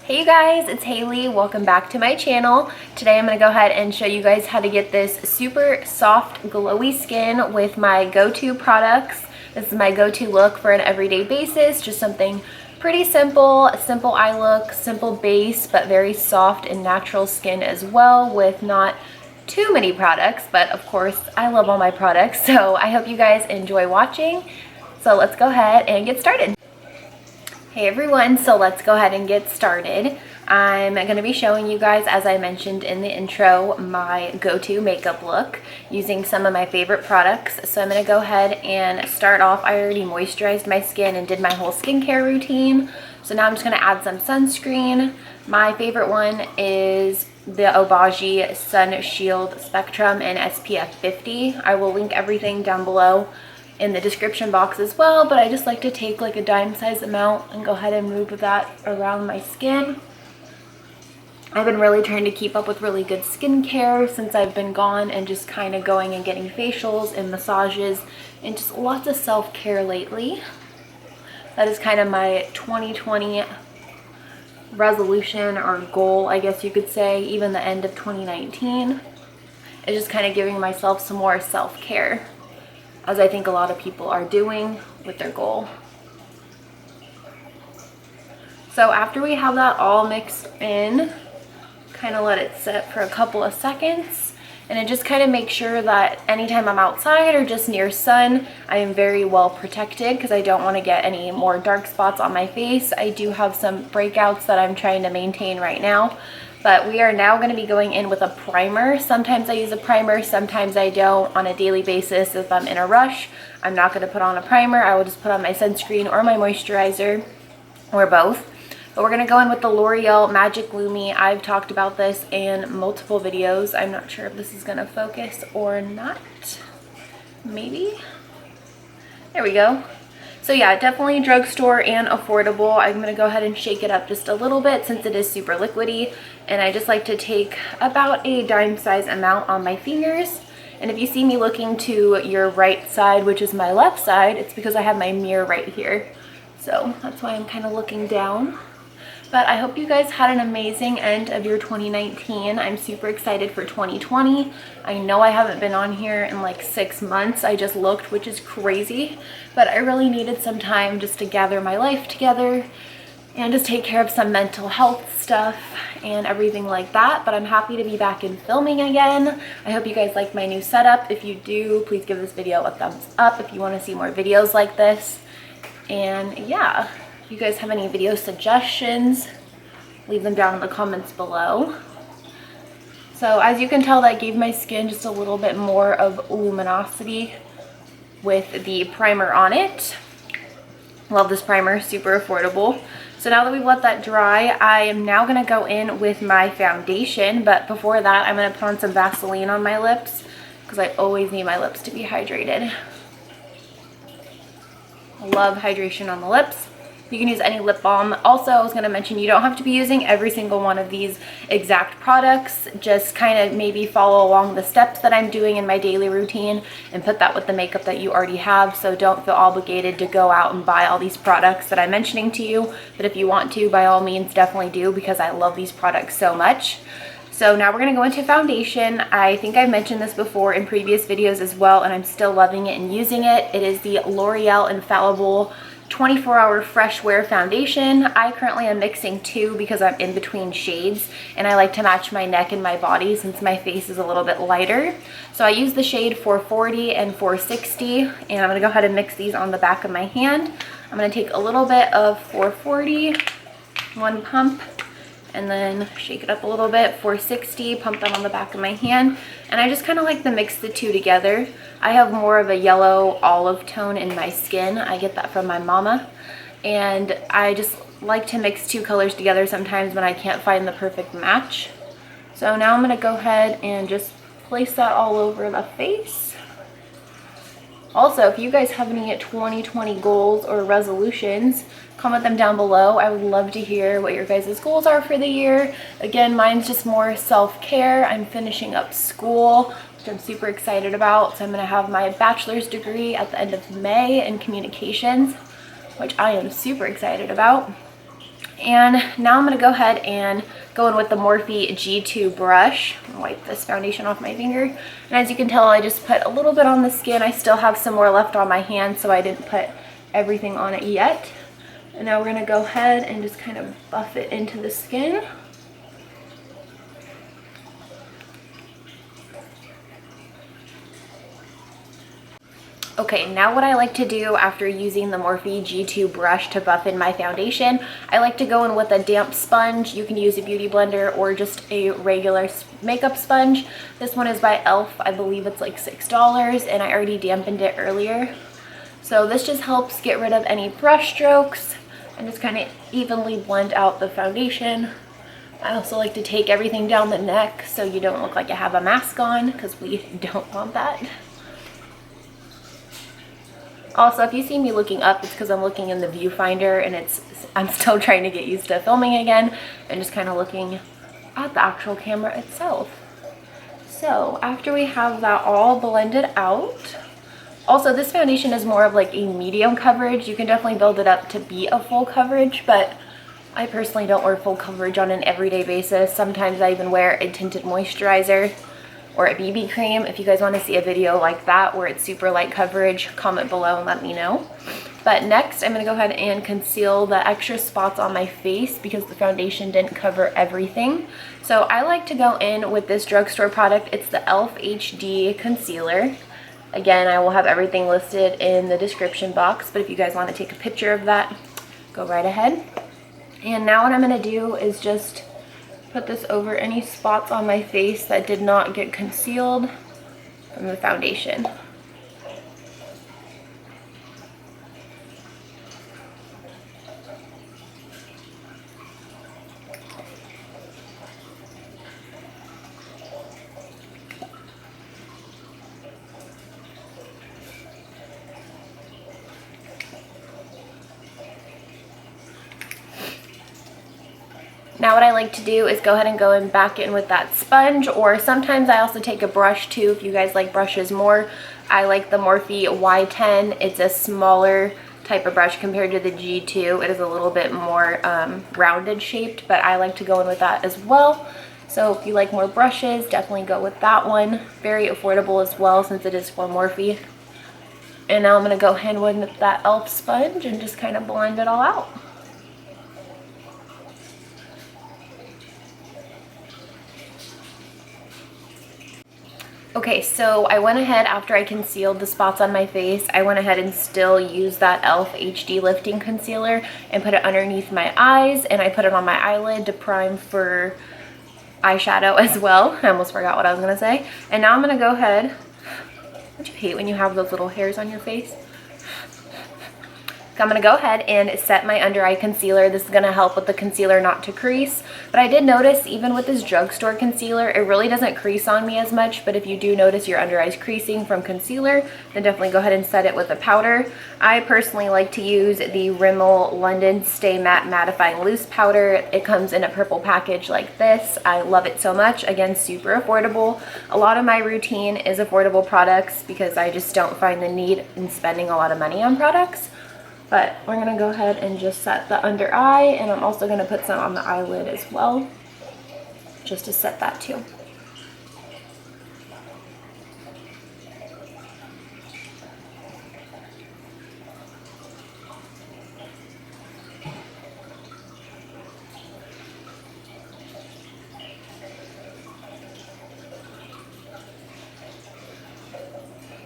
Hey you guys, it's Hailey. Welcome back to my channel. Today I'm going to go ahead and show you guys how to get this super soft glowy skin with my go-to products. This is my go-to look for an everyday basis, just something pretty simple eye look, simple base, but very soft and natural skin as well, with not too many products, but of course I love all my products, so I hope you guys enjoy watching. So let's go ahead and get started. Hey everyone, so let's go ahead and get started. I'm going to be showing you guys, as I mentioned in the intro, my go-to makeup look using some of my favorite products. So I'm going to go ahead and start off. I already moisturized my skin and did my whole skincare routine. So now I'm just going to add some sunscreen. My favorite one is the Obagi Sun Shield Spectrum in SPF 50. I will link everything down below in the description box as well, but I just like to take like a dime size amount and go ahead and move that around my skin. I've been really trying to keep up with really good skincare since I've been gone, and just kind of going and getting facials and massages and just lots of self-care lately. That is kind of my 2020 resolution or goal, I guess you could say, even the end of 2019. It's just kind of giving myself some more self-care, as I think a lot of people are doing with their goal. So after we have that all mixed in, kind of let it sit for a couple of seconds, and it just kind of makes sure that anytime I'm outside or just near sun, I am very well protected, because I don't want to get any more dark spots on my face. I do have some breakouts that I'm trying to maintain right now. But we are now going to be going in with a primer. Sometimes I use a primer, sometimes I don't. On a daily basis, if I'm in a rush, I'm not going to put on a primer. I will just put on my sunscreen or my moisturizer, or both. But we're going to go in with the L'Oreal Magic Lumi. I've talked about this in multiple videos. I'm not sure if this is going to focus or not. Maybe. There we go. So yeah, definitely drugstore and affordable. I'm going to go ahead and shake it up just a little bit since it is super liquidy. And I just like to take about a dime size amount on my fingers. And if you see me looking to your right side, which is my left side, it's because I have my mirror right here. So that's why I'm kind of looking down. But I hope you guys had an amazing end of your 2019. I'm super excited for 2020. I know I haven't been on here in like 6 months. I just looked, which is crazy. But I really needed some time just to gather my life together and just take care of some mental health stuff and everything like that. But I'm happy to be back in filming again. I hope you guys like my new setup. If you do, please give this video a thumbs up if you want to see more videos like this. And yeah, if you guys have any video suggestions, leave them down in the comments below. So as you can tell, that gave my skin just a little bit more of luminosity with the primer on it. Love this primer, super affordable. So now that we've let that dry, I am now going to go in with my foundation. But before that, I'm going to put on some Vaseline on my lips, because I always need my lips to be hydrated. I love hydration on the lips. You can use any lip balm. Also, I was going to mention, you don't have to be using every single one of these exact products. Just kind of maybe follow along the steps that I'm doing in my daily routine and put that with the makeup that you already have. So don't feel obligated to go out and buy all these products that I'm mentioning to you. But if you want to, by all means, definitely do, because I love these products so much. So now we're going to go into foundation. I think I've mentioned this before in previous videos as well, and I'm still loving it and using it. It is the L'Oreal Infallible 24-hour fresh wear foundation. I currently am mixing two because I'm in between shades, and I like to match my neck and my body since my face is a little bit lighter. So I use the shade 440 and 460, and I'm going to go ahead and mix these on the back of my hand. I'm going to take a little bit of 440, one pump, and then shake it up a little bit, 460, pump that on the back of my hand. And I just kind of like to mix the two together. I have more of a yellow olive tone in my skin. I get that from my mama. And I just like to mix two colors together sometimes when I can't find the perfect match. So now I'm going to go ahead and just place that all over the face. Also, if you guys have any 2020 goals or resolutions, comment them down below. I would love to hear what your guys' goals are for the year. Again, mine's just more self-care. I'm finishing up school, which I'm super excited about. So I'm going to have my bachelor's degree at the end of May in communications, which I am super excited about. And now I'm going to go ahead and go in with the Morphe G2 brush. I'm gonna wipe this foundation off my finger. And as you can tell, I just put a little bit on the skin. I still have some more left on my hand, so I didn't put everything on it yet. And now we're going to go ahead and just kind of buff it into the skin. Okay, now what I like to do after using the Morphe G2 brush to buff in my foundation, I like to go in with a damp sponge. You can use a beauty blender or just a regular makeup sponge. This one is by e.l.f. I believe it's like $6, and I already dampened it earlier. So this just helps get rid of any brush strokes and just kind of evenly blend out the foundation. I also like to take everything down the neck so you don't look like you have a mask on, because we don't want that. Also, if you see me looking up, it's because I'm looking in the viewfinder, and I'm still trying to get used to filming again and just kind of looking at the actual camera itself. So after we have that all blended out, also this foundation is more of like a medium coverage. You can definitely build it up to be a full coverage, but I personally don't wear full coverage on an everyday basis. Sometimes I even wear a tinted moisturizer or a BB cream. If you guys want to see a video like that where it's super light coverage, comment below and let me know. But next, I'm going to go ahead and conceal the extra spots on my face because the foundation didn't cover everything. So I like to go in with this drugstore product. It's the e.l.f. HD Concealer. Again, I will have everything listed in the description box, but if you guys want to take a picture of that, go right ahead. And now what I'm going to do is just put this over any spots on my face that did not get concealed from the foundation. Now what I like to do is go ahead and go back in with that sponge, or sometimes I also take a brush too if you guys like brushes more. I like the Morphe Y10. It's a smaller type of brush compared to the G2. It is a little bit more rounded shaped, but I like to go in with that as well. So if you like more brushes, definitely go with that one. Very affordable as well since it is for Morphe. And now I'm going to go ahead with that e.l.f. sponge and just kind of blend it all out. Okay, so I went ahead after I concealed the spots on my face. I went ahead and still used that e.l.f. HD Lifting Concealer and put it underneath my eyes, and I put it on my eyelid to prime for eyeshadow as well. I almost forgot what I was going to say. And now I'm going to go ahead. Don't you hate when you have those little hairs on your face? So I'm going to go ahead and set my under eye concealer. This is going to help with the concealer not to crease. But I did notice even with this drugstore concealer, it really doesn't crease on me as much. But if you do notice your under eyes creasing from concealer, then definitely go ahead and set it with a powder. I personally like to use the Rimmel London Stay Matte Mattifying Loose Powder. It comes in a purple package like this. I love it so much. Again, super affordable. A lot of my routine is affordable products because I just don't find the need in spending a lot of money on products. But we're going to go ahead and just set the under eye, and I'm also going to put some on the eyelid as well, just to set that too.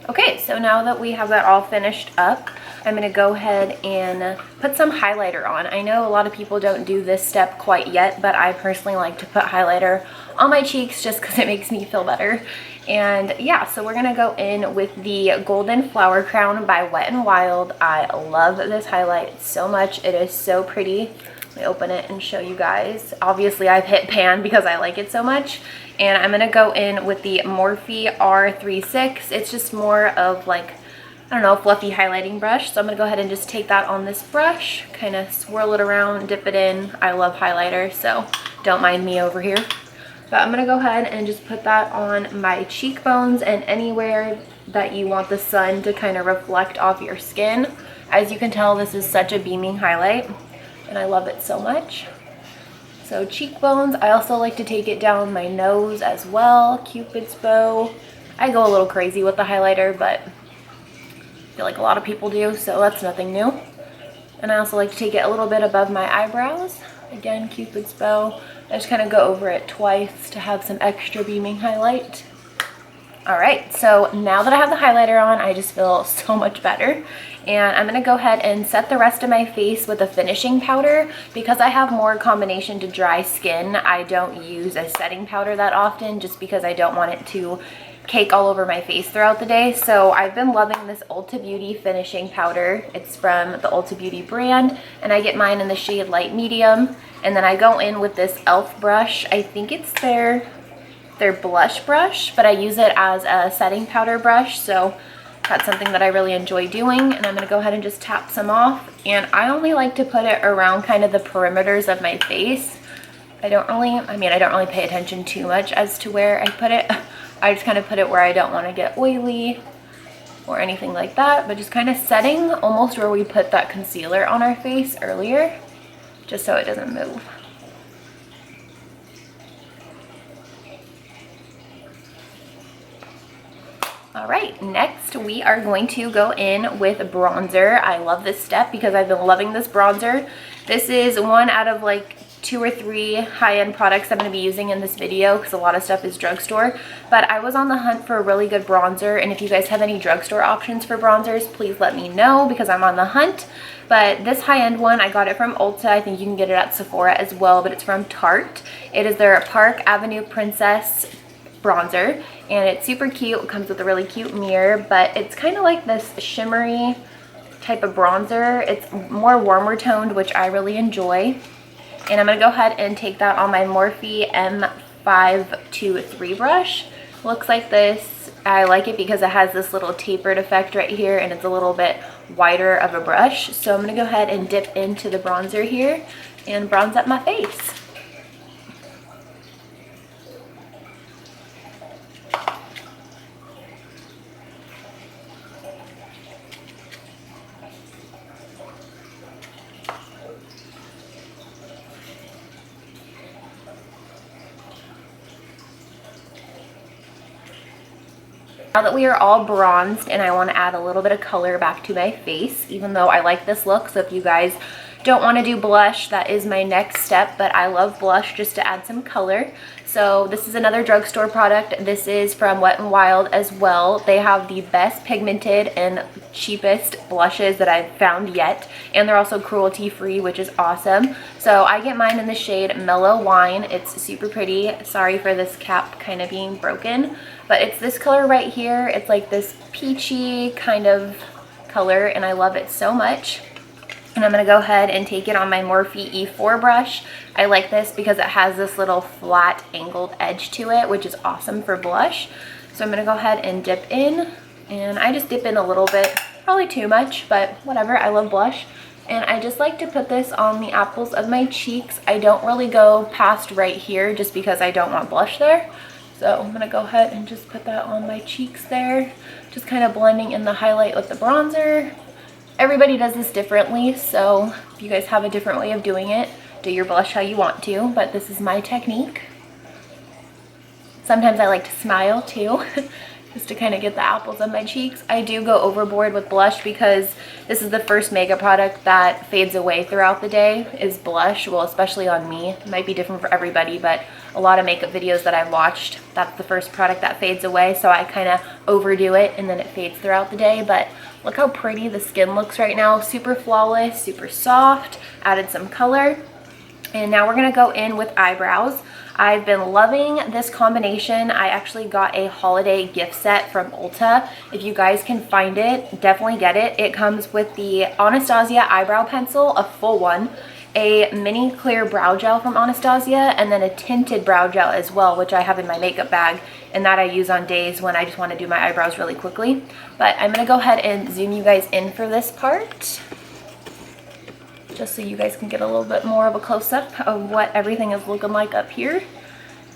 Okay, so now that we have that all finished up, I'm going to go ahead and put some highlighter on. I know a lot of people don't do this step quite yet, but I personally like to put highlighter on my cheeks just because it makes me feel better. And yeah, so we're going to go in with the Golden Flower Crown by Wet n Wild. I love this highlight so much. It is so pretty. Let me open it and show you guys. Obviously, I've hit pan because I like it so much. And I'm going to go in with the Morphe R36. It's just more of like, I don't know, fluffy highlighting brush. So I'm going to go ahead and just take that on this brush, kind of swirl it around, dip it in. I love highlighter, so don't mind me over here. But I'm going to go ahead and just put that on my cheekbones and anywhere that you want the sun to kind of reflect off your skin. As you can tell, this is such a beaming highlight. and I love it so much. So cheekbones, I also like to take it down my nose as well. Cupid's bow. I go a little crazy with the highlighter, but I feel like a lot of people do, so that's nothing new. And I also like to take it a little bit above my eyebrows. Again, Cupid's bow. I just kind of go over it twice to have some extra beaming highlight. All right, so now that I have the highlighter on, I just feel so much better. And I'm gonna go ahead and set the rest of my face with a finishing powder. Because I have more combination to dry skin, I don't use a setting powder that often, just because I don't want it to cake all over my face throughout the day. So I've been loving this Ulta Beauty finishing powder. It's from the Ulta Beauty brand, and I get mine in the shade light medium. And then I go in with this e.l.f. brush. I think it's their blush brush, but I use it as a setting powder brush, so that's something that I really enjoy doing. And I'm gonna go ahead and just tap some off, and I only like to put it around kind of the perimeters of my face. I don't really pay attention too much as to where I put it. I just kind of put it where I don't want to get oily or anything like that, but just kind of setting almost where we put that concealer on our face earlier, just so it doesn't move. All right, next we are going to go in with bronzer. I love this step because I've been loving this bronzer. This is one out of like 2 or 3 high-end products I'm going to be using in this video, because a lot of stuff is drugstore. But I was on the hunt for a really good bronzer, and if you guys have any drugstore options for bronzers, please let me know, because I'm on the hunt. But this high-end one, I got it from Ulta. I think you can get it at Sephora as well, but it's from Tarte. It is their Park Avenue Princess bronzer, and it's super cute. It comes with a really cute mirror, but it's kind of like this shimmery type of bronzer. It's more warmer toned, which I really enjoy. And I'm gonna go ahead and take that on my Morphe M523 brush. Looks like this. I like it because it has this little tapered effect right here, and it's a little bit wider of a brush. So I'm gonna go ahead and dip into the bronzer here and bronze up my face. Now that we are all bronzed, and I want to add a little bit of color back to my face, even though I like this look. So if you guys don't want to do blush, that is my next step, but I love blush just to add some color. So this is another drugstore product. This is from Wet n Wild as well. They have the best pigmented and cheapest blushes that I've found yet, and they're also cruelty free, which is awesome. So I get mine in the shade Mellow Wine. It's super pretty. Sorry for this cap kind of being broken, but it's this color right here. It's like this peachy kind of color, and I love it so much. And I'm going to go ahead and take it on my Morphe E4 brush. I like this because it has this little flat angled edge to it, which is awesome for blush. So I'm going to go ahead and dip in, and I just dip in a little bit, probably too much, but whatever. I love blush. And I just like to put this on the apples of my cheeks. I don't really go past right here just because I don't want blush there. So I'm going to go ahead and just put that on my cheeks there, just kind of blending in the highlight with the bronzer. Everybody does this differently, so if you guys have a different way of doing it, do your blush how you want to, but this is my technique. Sometimes I like to smile too, just to kind of get the apples on my cheeks. I do go overboard with blush because this is the first makeup product that fades away throughout the day, is blush. Well, especially on me. It might be different for everybody, but a lot of makeup videos that I've watched, that's the first product that fades away, so I kind of overdo it and then it fades throughout the day. But look how pretty the skin looks right now. Super flawless, super soft, added some color. And now we're gonna go in with eyebrows. I've been loving this combination. I actually got a holiday gift set from Ulta. If you guys can find it, definitely get it. It comes with the Anastasia eyebrow pencil, a full one, a mini clear brow gel from Anastasia, and then a tinted brow gel as well, which I have in my makeup bag, and that I use on days when I just want to do my eyebrows really quickly. But I'm going to go ahead and zoom you guys in for this part, just so you guys can get a little bit more of a close-up of what everything is looking like up here.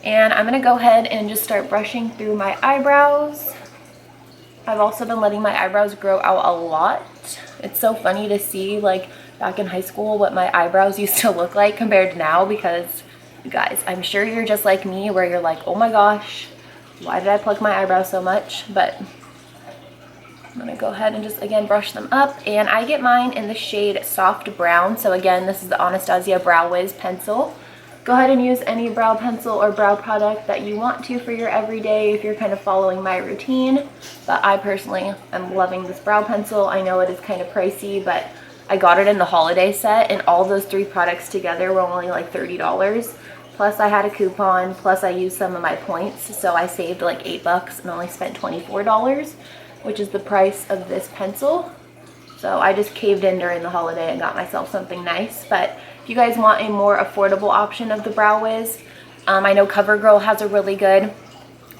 And I'm going to go ahead and just start brushing through my eyebrows. I've also been letting my eyebrows grow out a lot. It's so funny to see like back in high school what my eyebrows used to look like compared to now, because you guys, I'm sure you're just like me where you're like, oh my gosh, why did I pluck my eyebrows so much? But I'm gonna go ahead and just again brush them up, and I get mine in the shade Soft Brown. So again, this is the Anastasia Brow Wiz pencil. Go ahead and use any brow pencil or brow product that you want to for your everyday if you're kind of following my routine. But I personally am loving this brow pencil. I know it is kind of pricey, but I got it in the holiday set, and all those 3 products together were only like $30. Plus I had a coupon, plus I used some of my points, so I saved like $8 and only spent $24, which is the price of this pencil. So I just caved in during the holiday and got myself something nice. But if you guys want a more affordable option of the Brow Wiz, I know CoverGirl has a really good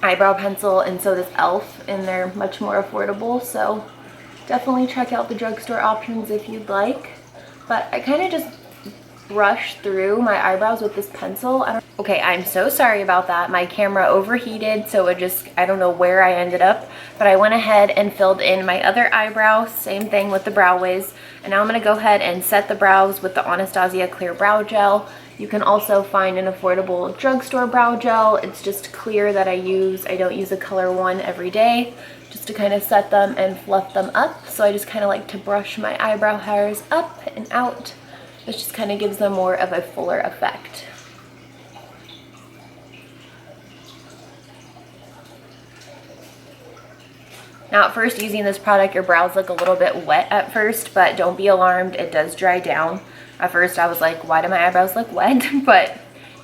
eyebrow pencil, and so does e.l.f., and they're much more affordable. So definitely check out the drugstore options if you'd like. But I kind of just brush through my eyebrows with this pencil. Okay, I'm so sorry about that. My camera overheated, so it just, I don't know where I ended up, but I went ahead and filled in my other eyebrow. Same thing with the Brow Wiz. And now I'm gonna go ahead and set the brows with the Anastasia Clear Brow Gel. You can also find an affordable drugstore brow gel. It's just clear that I use. I don't use a color one every day, just to kind of set them and fluff them up. So I just kind of like to brush my eyebrow hairs up and out. This just kind of gives them more of a fuller effect. Now at first, using this product, your brows look a little bit wet at first, but don't be alarmed, it does dry down. At first I was like, why do my eyebrows look wet? But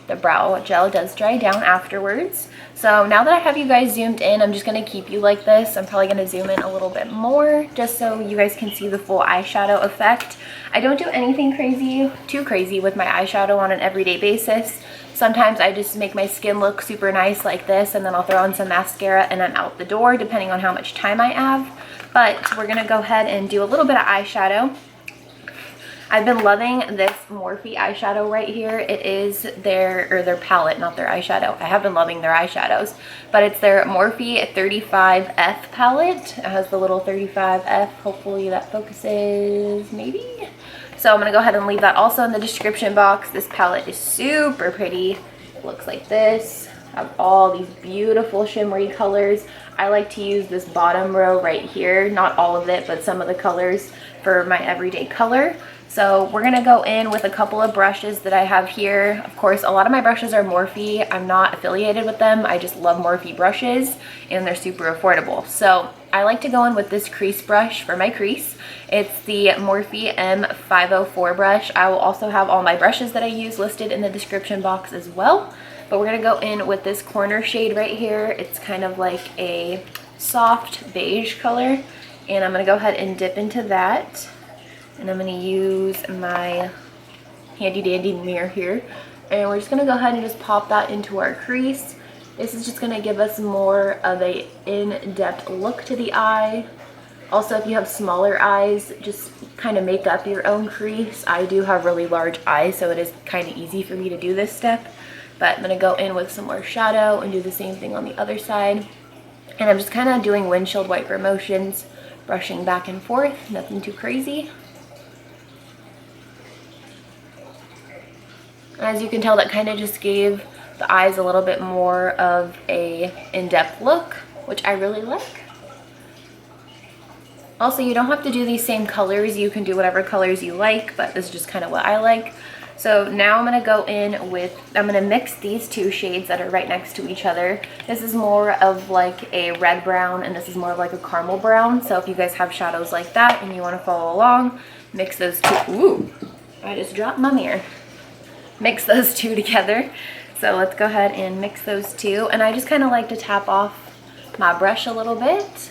the brow gel does dry down afterwards. So now that I have you guys zoomed in, I'm just going to keep you like this. I'm probably going to zoom in a little bit more just so you guys can see the full eyeshadow effect. I don't do anything too crazy with my eyeshadow on an everyday basis. Sometimes I just make my skin look super nice like this, and then I'll throw on some mascara and I'm out the door depending on how much time I have. But we're going to go ahead and do a little bit of eyeshadow. I've been loving this Morphe eyeshadow right here. It is their palette, not their eyeshadow. I have been loving their eyeshadows, but it's their Morphe 35F palette. It has the little 35F. Hopefully that focuses, maybe. So I'm gonna go ahead and leave that also in the description box. This palette is super pretty. It looks like this. I have all these beautiful shimmery colors. I like to use this bottom row right here, not all of it, but some of the colors for my everyday color. So we're gonna go in with a couple of brushes that I have here. Of course, a lot of my brushes are Morphe. I'm not affiliated with them. I just love Morphe brushes, and they're super affordable. So I like to go in with this crease brush for my crease. It's the Morphe M504 brush. I will also have all my brushes that I use listed in the description box as well. But we're gonna go in with this corner shade right here. It's kind of like a soft beige color, and I'm gonna go ahead and dip into that. And I'm going to use my handy dandy mirror here, and we're just going to go ahead and just pop that into our crease. This is just going to give us more of a in-depth look to the eye. Also, if you have smaller eyes, just kind of make up your own crease. I do have really large eyes, so it is kind of easy for me to do this step. But I'm going to go in with some more shadow and do the same thing on the other side. And I'm just kind of doing windshield wiper motions, brushing back and forth, nothing too crazy. As you can tell, that kind of just gave the eyes a little bit more of a in-depth look, which I really like. Also, you don't have to do these same colors. You can do whatever colors you like, but this is just kind of what I like. So now I'm going to go in with, I'm going to mix these two shades that are right next to each other. This is more of like a red brown, and this is more of like a caramel brown. So if you guys have shadows like that and you want to follow along, mix those two. Ooh, I just dropped my mirror. Mix those two together. So let's go ahead and mix those two. And I just kind of like to tap off my brush a little bit.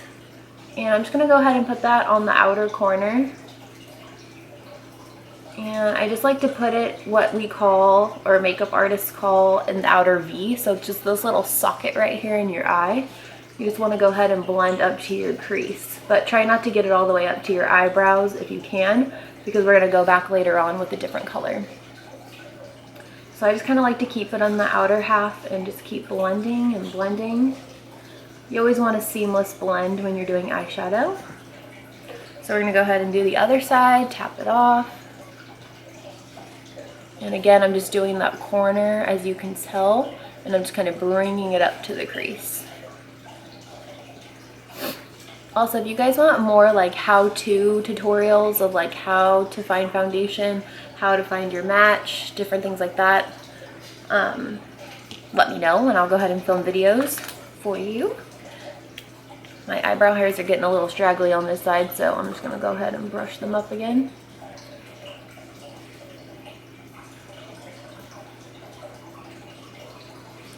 And I'm just going to go ahead and put that on the outer corner. And I just like to put it what we call, or makeup artists call, an outer V. So just this little socket right here in your eye. You just want to go ahead and blend up to your crease. But try not to get it all the way up to your eyebrows if you can, because we're going to go back later on with a different color. So I just kind of like to keep it on the outer half and just keep blending and blending. You always want a seamless blend when you're doing eyeshadow. So we're going to go ahead and do the other side, tap it off. And again, I'm just doing that corner, as you can tell, and I'm just kind of bringing it up to the crease. Also, if you guys want more like how-to tutorials of like how to find foundation, how to find your match, different things like that, let me know and I'll go ahead and film videos for you. My eyebrow hairs are getting a little straggly on this side, so I'm just gonna go ahead and brush them up again.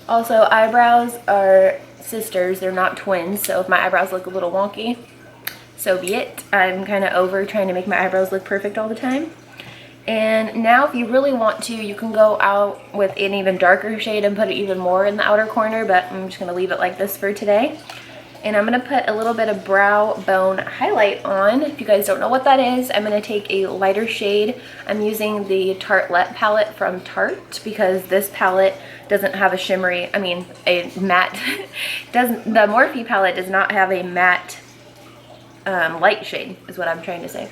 Also, eyebrows are sisters, they're not twins, so if my eyebrows look a little wonky, so be it. I'm kind of over trying to make my eyebrows look perfect all the time. And now if you really want to, you can go out with an even darker shade and put it even more in the outer corner, but I'm just going to leave it like this for today. And I'm going to put a little bit of brow bone highlight on. If you guys don't know what that is, I'm going to take a lighter shade. I'm using the Tartelette palette from Tarte because this palette doesn't have a shimmery, a matte. The Morphe palette does not have a matte light shade is what I'm trying to say.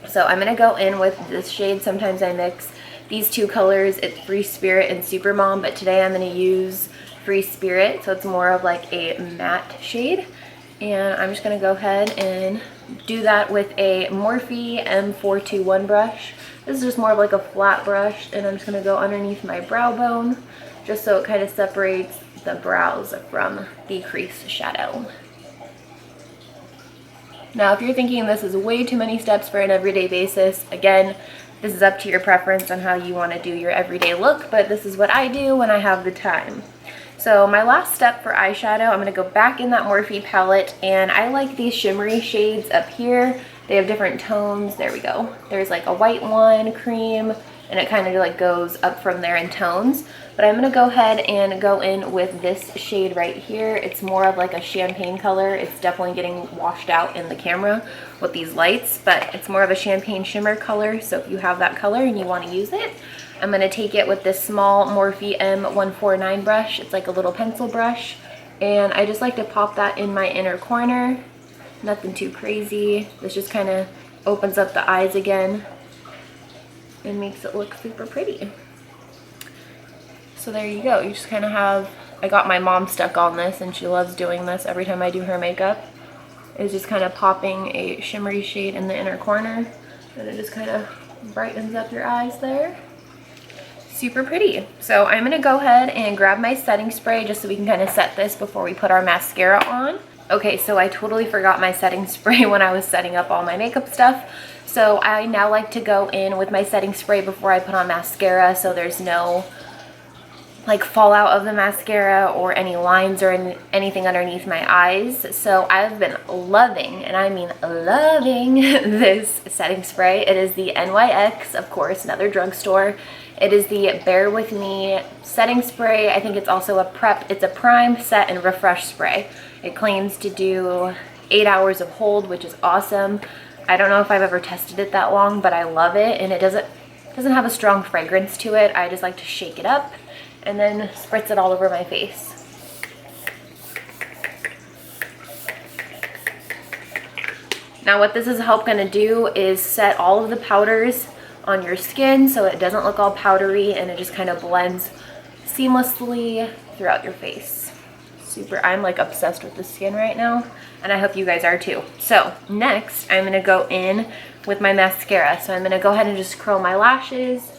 So I'm going to go in with this shade. Sometimes I mix these two colors. It's Free Spirit and Super Mom, but today I'm going to use Free Spirit, so it's more of like a matte shade. And I'm just going to go ahead and do that with a Morphe M421 brush. This is just more of like a flat brush, and I'm just going to go underneath my brow bone just so it kind of separates the brows from the crease shadow. Now, if you're thinking this is way too many steps for an everyday basis, again, this is up to your preference on how you want to do your everyday look, but this is what I do when I have the time. So my last step for eyeshadow, I'm going to go back in that Morphe palette, and I like these shimmery shades up here. They have different tones. There we go. There's like a white one, cream, and it kind of like goes up from there in tones. But I'm going to go ahead and go in with this shade right here. It's more of like a champagne color. It's definitely getting washed out in the camera with these lights, but it's more of a champagne shimmer color. So if you have that color and you want to use it, I'm going to take it with this small Morphe M149 brush. It's like a little pencil brush, and I just like to pop that in my inner corner. Nothing too crazy. This just kind of opens up the eyes again and makes it look super pretty. So there you go. You just kind of have, I got my mom stuck on this and she loves doing this every time I do her makeup. It's just kind of popping a shimmery shade in the inner corner, and it just kind of brightens up your eyes there. Super pretty. So I'm going to go ahead and grab my setting spray just so we can kind of set this before we put our mascara on. Okay, so I totally forgot my setting spray when I was setting up all my makeup stuff. So I now like to go in with my setting spray before I put on mascara, so there's no like fallout of the mascara or any lines or anything underneath my eyes. So I've been loving, and I mean loving, this setting spray. It is the NYX, of course, another drugstore. It is the Bear With Me setting spray. I think it's also a prep. It's a prime, set, and refresh spray. It claims to do 8 hours of hold, which is awesome. I don't know if I've ever tested it that long, but I love it, and it doesn't have a strong fragrance to it. I just like to shake it up and then spritz it all over my face. Now what this is going to do is set all of the powders on your skin so it doesn't look all powdery, and it just kind of blends seamlessly throughout your face. Super, I'm like obsessed with the skin right now, and I hope you guys are too. So next I'm going to go in with my mascara. So I'm going to go ahead and just curl my lashes.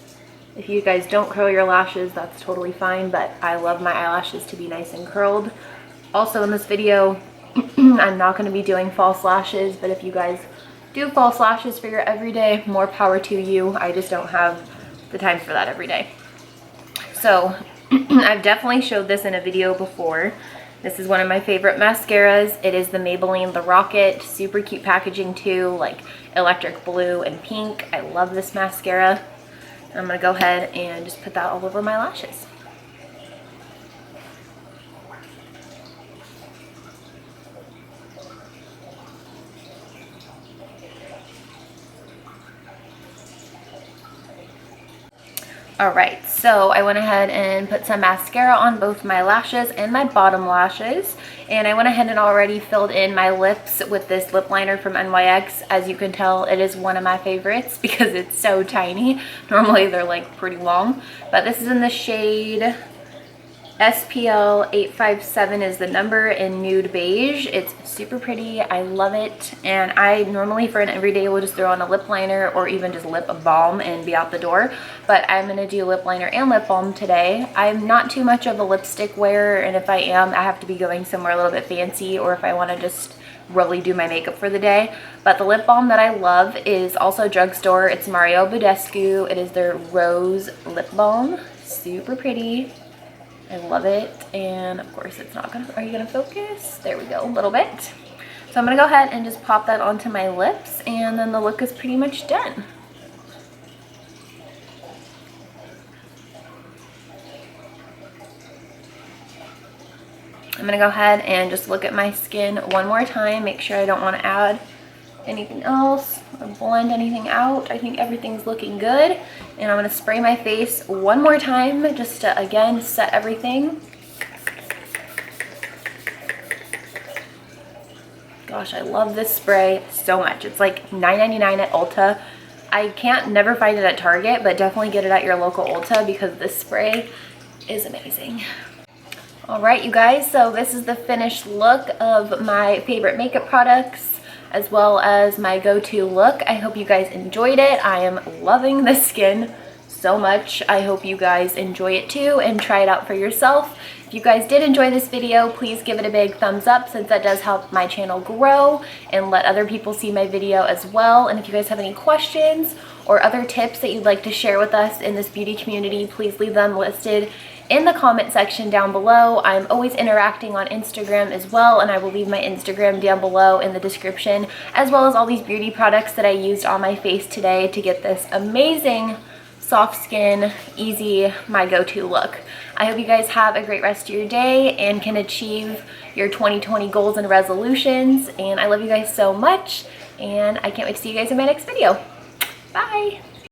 If you guys don't curl your lashes, that's totally fine, but I love my eyelashes to be nice and curled. Also in this video, I'm not going to be doing false lashes, but if you guys do false lashes for your everyday, more power to you. I just don't have the time for that every day. So I've definitely showed this in a video before. This is one of my favorite mascaras. It is the Maybelline The Rocket. Super cute packaging too, like electric blue and pink. I love this mascara. I'm going to go ahead and just put that all over my lashes. Alright, So I went ahead and put some mascara on both my lashes and my bottom lashes. And I went ahead and already filled in my lips with this lip liner from NYX. As you can tell, it is one of my favorites because it's so tiny. Normally they're like pretty long. But this is in the shade SPL 857 is the number in nude beige. It's super pretty. I love it. And I normally for an everyday will just throw on a lip liner or even just lip balm and be out the door. But I'm going to do lip liner and lip balm today. I'm not too much of a lipstick wearer, and if I am, I have to be going somewhere a little bit fancy or if I want to just really do my makeup for the day. But the lip balm that I love is also Drugstore. It's Mario Badescu. It is their Rose Lip Balm. Super pretty. I love it. And of course it's not gonna, are you gonna focus? There we go, a little bit. So I'm gonna go ahead and just pop that onto my lips, and then the look is pretty much done. I'm gonna go ahead and just look at my skin one more time, make sure I don't wanna add anything else or blend anything out. I think everything's looking good. And I'm going to spray my face one more time just to again set everything. Gosh, I love this spray so much. It's like $9.99 at Ulta. I can't never find it at Target, but definitely get it at your local Ulta because this spray is amazing. All right, you guys, so this is the finished look of my favorite makeup products as well as my go-to look. I hope you guys enjoyed it. I am loving the skin so much. I hope you guys enjoy it too and try it out for yourself. If you guys did enjoy this video, please give it a big thumbs up since that does help my channel grow and let other people see my video as well. And if you guys have any questions or other tips that you'd like to share with us in this beauty community, please leave them listed in the comment section down below. I'm always interacting on Instagram as well, and I will leave my Instagram down below in the description, as well as all these beauty products that I used on my face today to get this amazing soft skin, easy, my go-to look. I hope you guys have a great rest of your day and can achieve your 2020 goals and resolutions. And I love you guys so much, and I can't wait to see you guys in my next video. Bye!